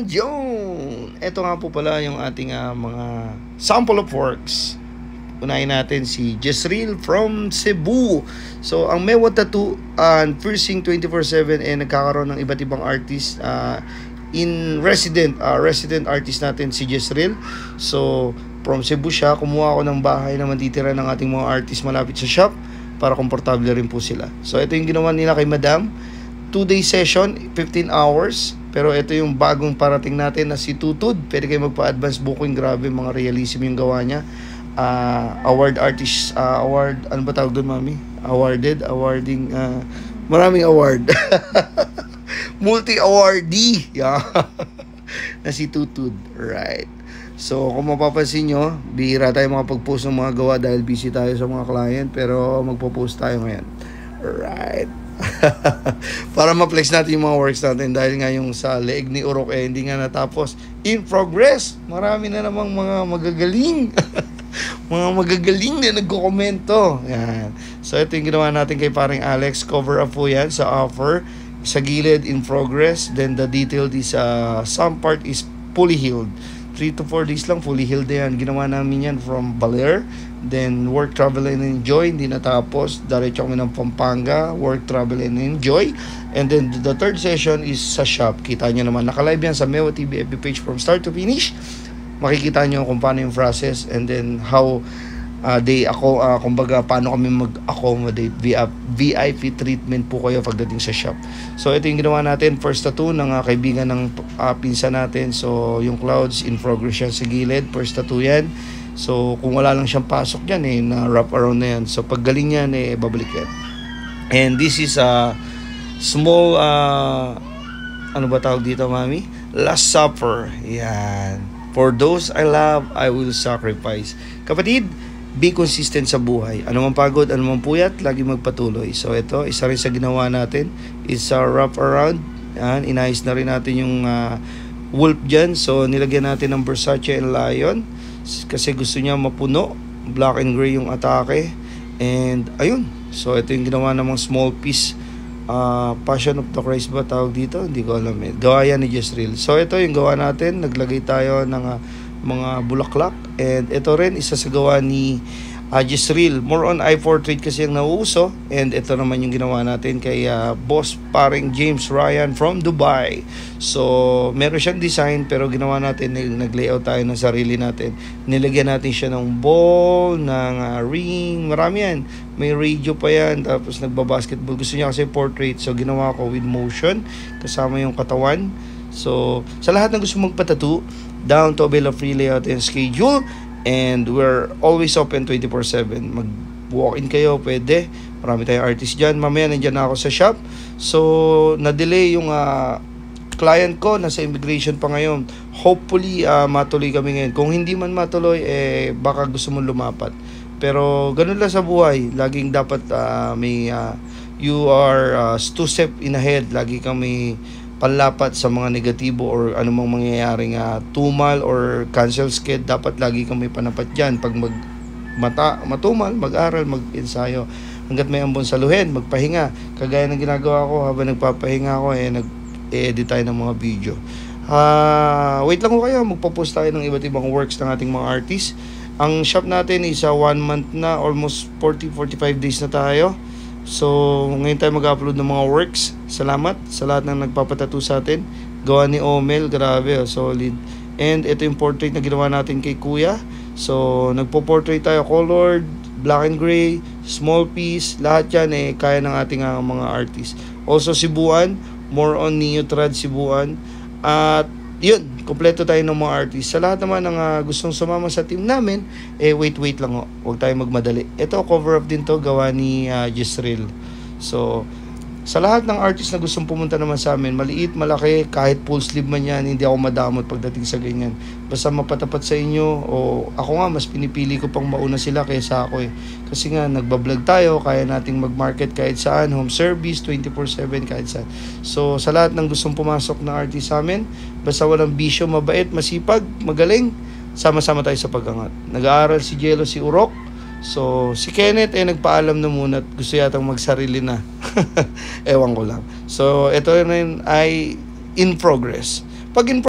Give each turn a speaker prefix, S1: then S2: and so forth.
S1: And yun, ito nga po pala yung ating mga sample of works. Unahin natin si Jezreel from Cebu. So ang Mewa Tattoo and Piercing 24/7 nagkakaroon ng iba't ibang artist in resident artist natin si Jezreel. So from Cebu siya, kumuha ako ng bahay na matitira ng ating mga artist malapit sa shop para komportable rin po sila. So ito yung ginawa nila kay Madam. 2-day session, 15 hours. Pero ito yung bagong parating natin na si Tutud. Pwede kayo magpa-advance booking. Grabe, mga realism yung gawa niya. Award artist, award, ano ba tawag doon, mami? Awarding, maraming award. Multi-awardee. Yeah. Na si Tutud. Right. So, kung mapapansin nyo, bihira tayo makapag-post ng mga gawa dahil busy tayo sa mga client. Pero magpo-post tayo ngayon. Right. Para ma-flex natin yung mga works natin dahil nga yung sa leeg ni Urok hindi nga natapos. In progress. Marami na namang mga magagaling. Mga magagaling na nagko-komento. Yan. So ito yung ginawa natin kay paring Alex. Cover up po yan sa offer. Sa gilid in progress. Then the detailed is some part is fully healed. 3 to 4 days lang fully healed na yan. Ginawa namin yan from Baler. Then work, travel, and enjoy. Hindi natapos. Diretso kami ng Pampanga. Work, travel, and enjoy. And then the third session is sa shop. Kita nyo naman. Nakalive yan sa Mewa TV FB page from start to finish. Makikita nyo kung paano yung process. And then how kumbaga paano kami mag-accommodate VIP treatment po kayo pagdating sa shop. So ito yung ginawa natin. First tattoo ng kaibigan ng pinsa natin. So yung clouds in progress yan sa gilid. First tattoo yan. So kung wala lang siyang pasok yan na wrap around na yan. So pag galing yan babalik yan. And this is a small ano ba tawag dito, mami? Last Supper. Yan. For those I love, I will sacrifice. Kapatid, be consistent sa buhay. Ano man pagod, ano man puyat, lagi magpatuloy. So ito, isa rin sa ginawa natin is wrap around. Yan, inayos na rin natin yung wolf dyan. So nilagyan natin ng Versace and Lion kasi gusto niya mapuno. Black and gray yung atake. And ayun. So ito yung ginawa namang small piece. Passion of the Christ ba tawag dito? Hindi ko alam Gawa yan ni Jezreel. So ito yung gawa natin. Naglagay tayo ng mga bulaklak. And ito rin isa sa gawa ni Jezreel. More on eye portrait kasi yung nauuso. And ito naman yung ginawa natin kay boss paring James Ryan from Dubai. So meron siyang design pero ginawa natin, nag-layout tayo ng sarili natin. Nilagyan natin siya ng ball, ng ring, marami yan. May radio pa yan, tapos nagbabasketball. Gusto niya kasi portrait, so ginawa ko with motion kasama yung katawan. So sa lahat ng gusto magpatattoo, down to avail a free layout and schedule. And we're always open 24/7. Mag-walk-in kayo, pwede. Marami tayong artist dyan. Mamaya nandiyan na ako sa shop. So na-delay yung client ko, nasa immigration pa ngayon. Hopefully matuloy kami ngayon. Kung hindi man matuloy, baka gusto mong lumapat. Pero ganun lang sa buhay. Laging dapat you are 2 step in ahead. Lagi kami panlapat sa mga negatibo or anumang mangyayaring tumal or cancel sked. Dapat lagi kami panapat dyan. Pag matumal, mag-aral, mag-ensayo. Hanggat may ambon saluhin, magpahinga. Kagaya ng ginagawa ko habang nagpapahinga ako, nag-edit tayo ng mga video. Wait lang ko kayo, magpo-post tayo ng iba't ibang works ng ating mga artists. Ang shop natin is 1 month na, almost 40-45 days na tayo. So, ngayon tayo mag-upload ng mga works. Salamat sa lahat ng nagpapatattoo sa atin. Gawa ni Omel, grabe, solid. And ito yung portrait na ginawa natin kay Kuya. So, nagpo-portrait tayo, colored, black and gray, small piece, lahat yan kaya ng ating mga artists. Also, Cebuan, more on Neotrad Cebuan. At yun, kompleto tayo ng mga artists. Sa lahat naman ng gustong sumama sa team namin, wait lang ho. Huwag tayo magmadali. Ito, cover up din to, gawa ni Jezreel. So, sa lahat ng artist na gustong pumunta naman sa amin, maliit, malaki, kahit full sleeve man yan, hindi ako madamot pagdating sa ganyan. Basta mapatapat sa inyo, o ako nga, mas pinipili ko pang mauna sila kaysa ako Kasi nga, nagbablog tayo, kaya nating mag-market kahit saan, home service, 24/7, kahit saan. So, sa lahat ng gustong pumasok na artist sa amin, basta walang bisyo, mabait, masipag, magaling, sama-sama tayo sa pag-angat. Nag-aaral si Jello, si Urok. So, si Kenneth nagpaalam na muna at gusto yatang magsarili na. Ewan ko lang. So, ito rin ay in progress. Pag in